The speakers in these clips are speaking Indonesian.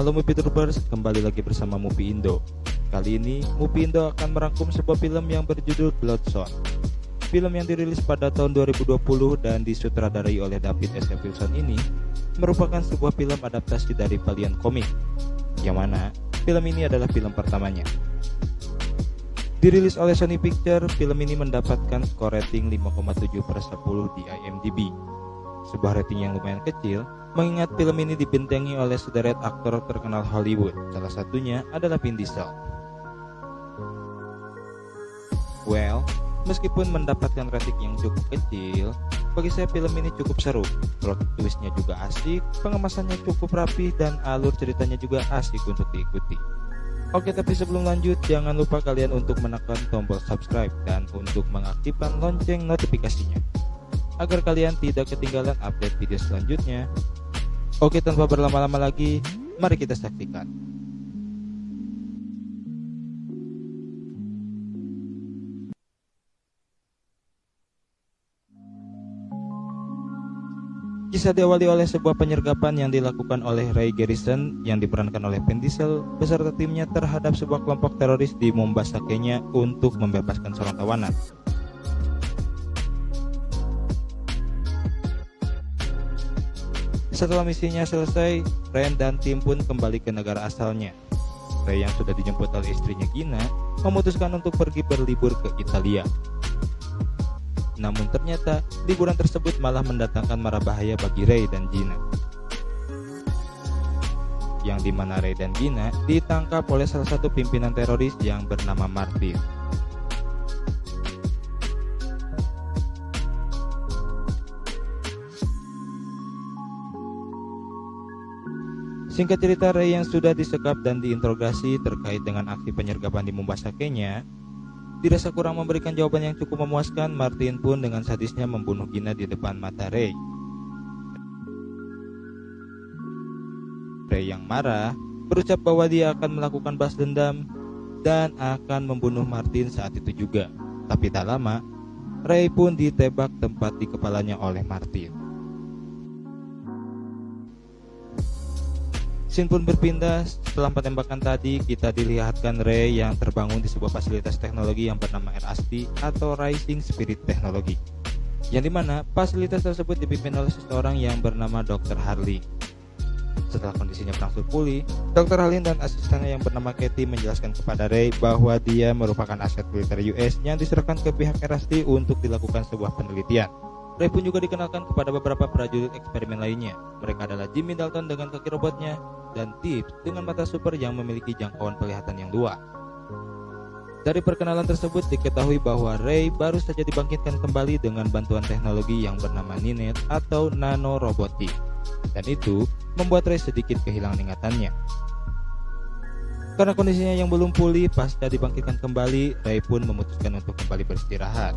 Halo Movie Troopers, kembali lagi bersama Movie Indo. Kali ini Movie Indo akan merangkum sebuah film yang berjudul Bloodshot. Film yang dirilis pada tahun 2020 dan disutradarai oleh David S. Wilson ini merupakan sebuah film adaptasi dari Valiant Comics, yang mana film ini adalah film pertamanya. Dirilis oleh Sony Pictures, film ini mendapatkan skor rating 5,7/10 di IMDb. Sebuah rating yang lumayan kecil, mengingat film ini dibintangi oleh sederet aktor terkenal Hollywood, salah satunya adalah Vin Diesel. Well, meskipun mendapatkan rating yang cukup kecil, bagi saya film ini cukup seru. Plot twistnya juga asik, pengemasannya cukup rapi, dan alur ceritanya juga asik untuk diikuti. Oke, tapi sebelum lanjut, jangan lupa kalian untuk menekan tombol subscribe dan untuk mengaktifkan lonceng notifikasinya, agar kalian tidak ketinggalan update video selanjutnya. Oke, tanpa berlama-lama lagi, mari kita saksikan. Kisah diawali oleh sebuah penyergapan yang dilakukan oleh Ray Garrison yang diperankan oleh Vin Diesel beserta timnya terhadap sebuah kelompok teroris di Mombasa, Kenya untuk membebaskan seorang tawanan. Setelah misinya selesai, Ray dan tim pun kembali ke negara asalnya. Ray yang sudah dijemput oleh istrinya Gina memutuskan untuk pergi berlibur ke Italia. Namun ternyata liburan tersebut malah mendatangkan mara bahaya bagi Ray dan Gina, yang dimana Ray dan Gina ditangkap oleh salah satu pimpinan teroris yang bernama Martin. Singkat cerita, Ray yang sudah disekap dan diinterogasi terkait dengan aksi penyergapan di Mombasa, Kenya, dirasa kurang memberikan jawaban yang cukup memuaskan. Martin pun dengan sadisnya membunuh Gina di depan mata Ray. Ray yang marah berucap bahwa dia akan melakukan balas dendam dan akan membunuh Martin saat itu juga. Tapi tak lama, Ray pun ditembak tepat di kepalanya oleh Martin. Scene pun berpindah. Setelah penembakan tadi, kita dilihatkan Ray yang terbangun di sebuah fasilitas teknologi yang bernama RAST atau Rising Spirit Technology, yang dimana fasilitas tersebut dipimpin oleh seseorang yang bernama Dr. Harling. Setelah kondisinya berangsur pulih, Dr. Harling dan asistennya yang bernama Katie menjelaskan kepada Ray bahwa dia merupakan aset militer US yang diserahkan ke pihak RAST untuk dilakukan sebuah penelitian. Ray pun juga dikenalkan kepada beberapa prajurit eksperimen lainnya. Mereka adalah Jimmy Dalton dengan kaki robotnya dan Tibbs dengan mata super yang memiliki jangkauan penglihatan yang luas. Dari perkenalan tersebut diketahui bahwa Ray baru saja dibangkitkan kembali dengan bantuan teknologi yang bernama Ninet atau nanorobotik, dan itu membuat Ray sedikit kehilangan ingatannya. Karena kondisinya yang belum pulih pasca dibangkitkan kembali, Ray pun memutuskan untuk kembali beristirahat.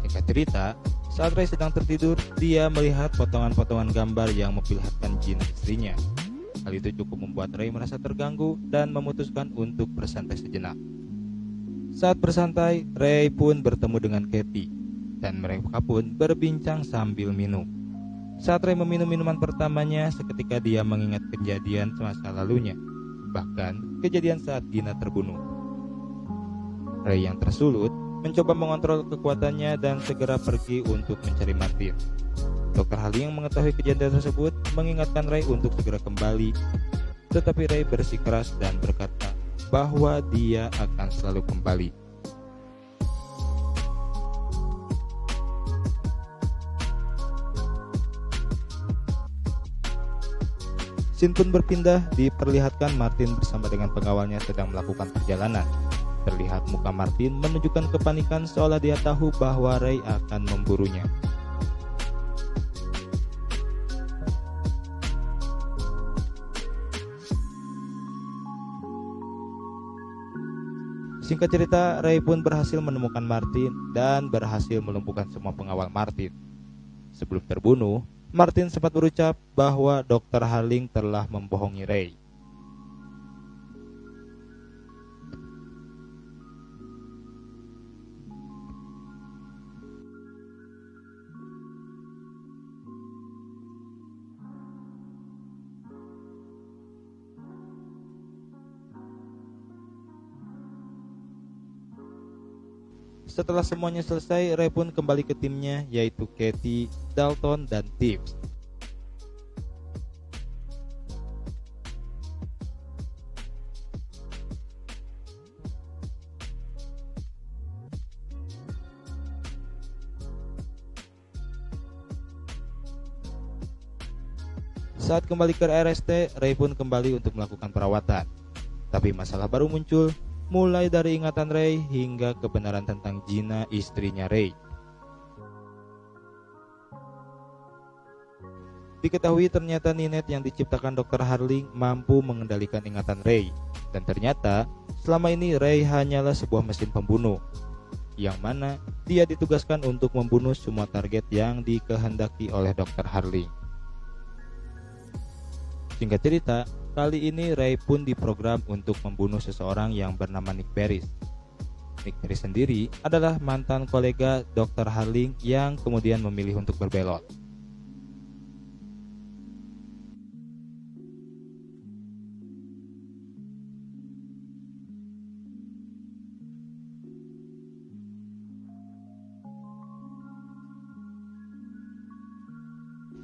Singkat cerita, saat Ray sedang tertidur, dia melihat potongan-potongan gambar yang memperlihatkan Gina istrinya. Hal itu cukup membuat Ray merasa terganggu dan memutuskan untuk bersantai sejenak. Saat bersantai, Ray pun bertemu dengan Katie, dan mereka pun berbincang sambil minum. Saat Ray meminum minuman pertamanya, seketika dia mengingat kejadian semasa lalunya, bahkan kejadian saat Gina terbunuh. Ray yang tersulut mencoba mengontrol kekuatannya dan segera pergi untuk mencari Martin. Dr. Harling yang mengetahui kejadian tersebut mengingatkan Ray untuk segera kembali, tetapi Ray bersikeras dan berkata bahwa dia akan selalu kembali. Scene pun berpindah, diperlihatkan Martin bersama dengan pengawalnya sedang melakukan perjalanan. Terlihat muka Martin menunjukkan kepanikan seolah dia tahu bahwa Ray akan memburunya. Singkat cerita, Ray pun berhasil menemukan Martin dan berhasil melumpuhkan semua pengawal Martin. Sebelum terbunuh, Martin sempat berucap bahwa Dr. Harling telah membohongi Ray. Setelah semuanya selesai, Ray pun kembali ke timnya, yaitu Katie, Dalton, dan Tibbs. Saat kembali ke RST, Ray pun kembali untuk melakukan perawatan. Tapi masalah baru muncul, mulai dari ingatan Ray hingga kebenaran tentang Gina, istrinya Ray. Diketahui ternyata Ninette yang diciptakan Dr. Harling mampu mengendalikan ingatan Ray. Dan ternyata selama ini Ray hanyalah sebuah mesin pembunuh, yang mana dia ditugaskan untuk membunuh semua target yang dikehendaki oleh Dr. Harling. Singkat cerita, kali ini Ray pun diprogram untuk membunuh seseorang yang bernama Nick Paris. Nick Paris sendiri adalah mantan kolega Dr. Harling yang kemudian memilih untuk berbelot.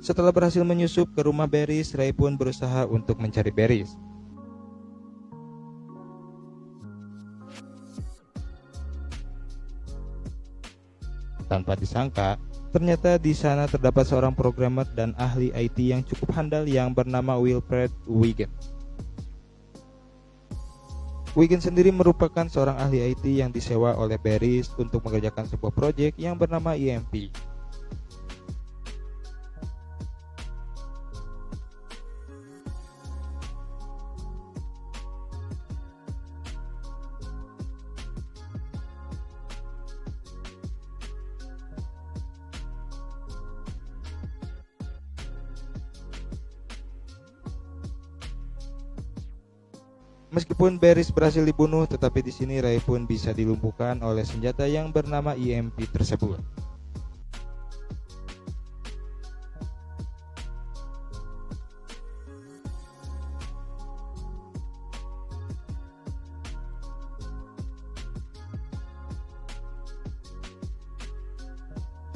Setelah berhasil menyusup ke rumah Barris, Ray pun berusaha untuk mencari Barris. Tanpa disangka, ternyata di sana terdapat seorang programmer dan ahli IT yang cukup handal yang bernama Wilfred Wiggin. Wiggin sendiri merupakan seorang ahli IT yang disewa oleh Barris untuk mengerjakan sebuah proyek yang bernama EMP. Meskipun Barris berhasil dibunuh, tetapi di sini Ray pun bisa dilumpuhkan oleh senjata yang bernama EMP tersebut.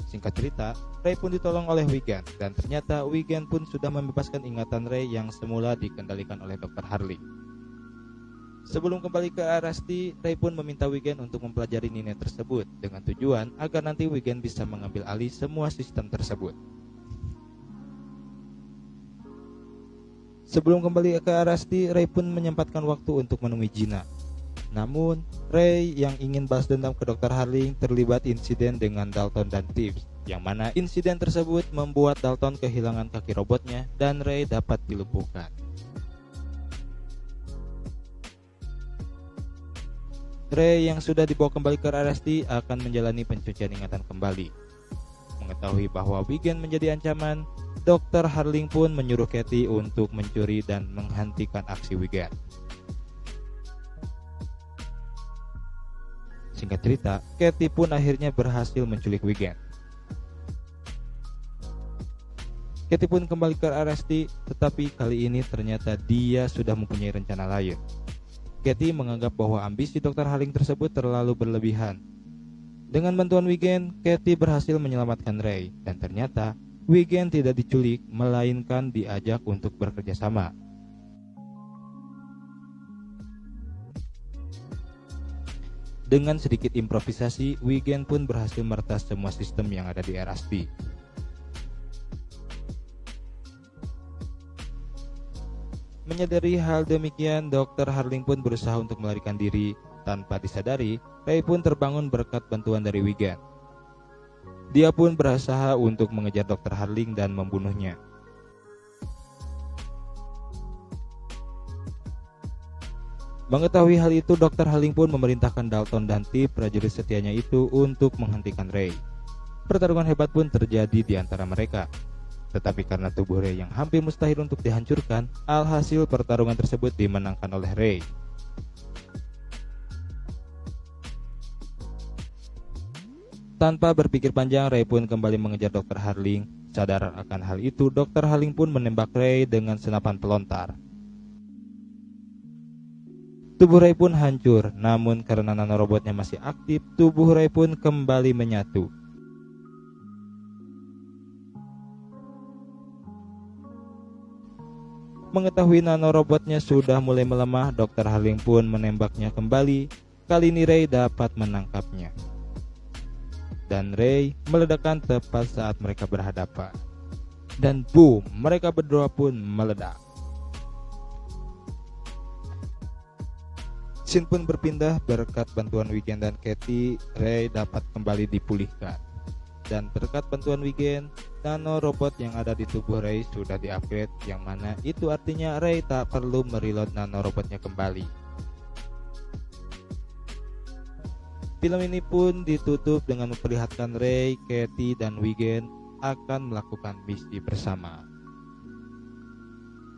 Singkat cerita, Ray pun ditolong oleh Wiggin, dan ternyata Wiggin pun sudah membebaskan ingatan Ray yang semula dikendalikan oleh Dr. Harling. Sebelum kembali ke RST, Ray pun meminta Wiggin untuk mempelajari Ninette tersebut dengan tujuan agar nanti Wiggin bisa mengambil alih semua sistem tersebut. Sebelum kembali ke RST, Ray pun menyempatkan waktu untuk menemui Gina. Namun, Ray yang ingin balas dendam ke Dr. Harling terlibat insiden dengan Dalton dan Tibbs, yang mana insiden tersebut membuat Dalton kehilangan kaki robotnya dan Ray dapat dilumpuhkan. Ray yang sudah dibawa kembali ke RST akan menjalani pencucian ingatan kembali. Mengetahui bahwa Wiggin menjadi ancaman, Dr. Harling pun menyuruh Katie untuk mencuri dan menghentikan aksi Wiggin. Singkat cerita, Katie pun akhirnya berhasil menculik Wiggin. Katie pun kembali ke RST, tetapi kali ini ternyata dia sudah mempunyai rencana lain. Katie menganggap bahwa ambisi Dr. Harling tersebut terlalu berlebihan. Dengan bantuan Wiggin, Katie berhasil menyelamatkan Ray, dan ternyata Wiggin tidak diculik, melainkan diajak untuk bekerja sama. Dengan sedikit improvisasi, Wiggin pun berhasil meretas semua sistem yang ada di RST. Menyadari hal demikian, Dr. Harling pun berusaha untuk melarikan diri. Tanpa disadari, Ray pun terbangun berkat bantuan dari Wiggin. Dia pun berusaha untuk mengejar Dr. Harling dan membunuhnya. Mengetahui hal itu, Dr. Harling pun memerintahkan Dalton dan Tibbs, prajurit setianya itu, untuk menghentikan Ray. Pertarungan hebat pun terjadi di antara mereka. Tetapi karena tubuh Ray yang hampir mustahil untuk dihancurkan, alhasil pertarungan tersebut dimenangkan oleh Ray. Tanpa berpikir panjang, Ray pun kembali mengejar Dr. Harling. Sadar akan hal itu, Dr. Harling pun menembak Ray dengan senapan pelontar. Tubuh Ray pun hancur, namun karena nanorobotnya masih aktif, tubuh Ray pun kembali menyatu. Mengetahui nanorobotnya sudah mulai melemah, Dr. Harling pun menembaknya kembali. Kali ini Ray dapat menangkapnya. Dan Ray meledakkan tepat saat mereka berhadapan. Dan boom, mereka berdua pun meledak. Scene pun berpindah berkat bantuan Wigen dan Katie, Ray dapat kembali dipulihkan. Dan berkat bantuan Wigen, nanorobot yang ada di tubuh Ray sudah di-upgrade, yang mana itu artinya Ray tak perlu mereload nanorobotnya kembali. Film ini pun ditutup dengan memperlihatkan Ray, Katie, dan Wigen akan melakukan misi bersama.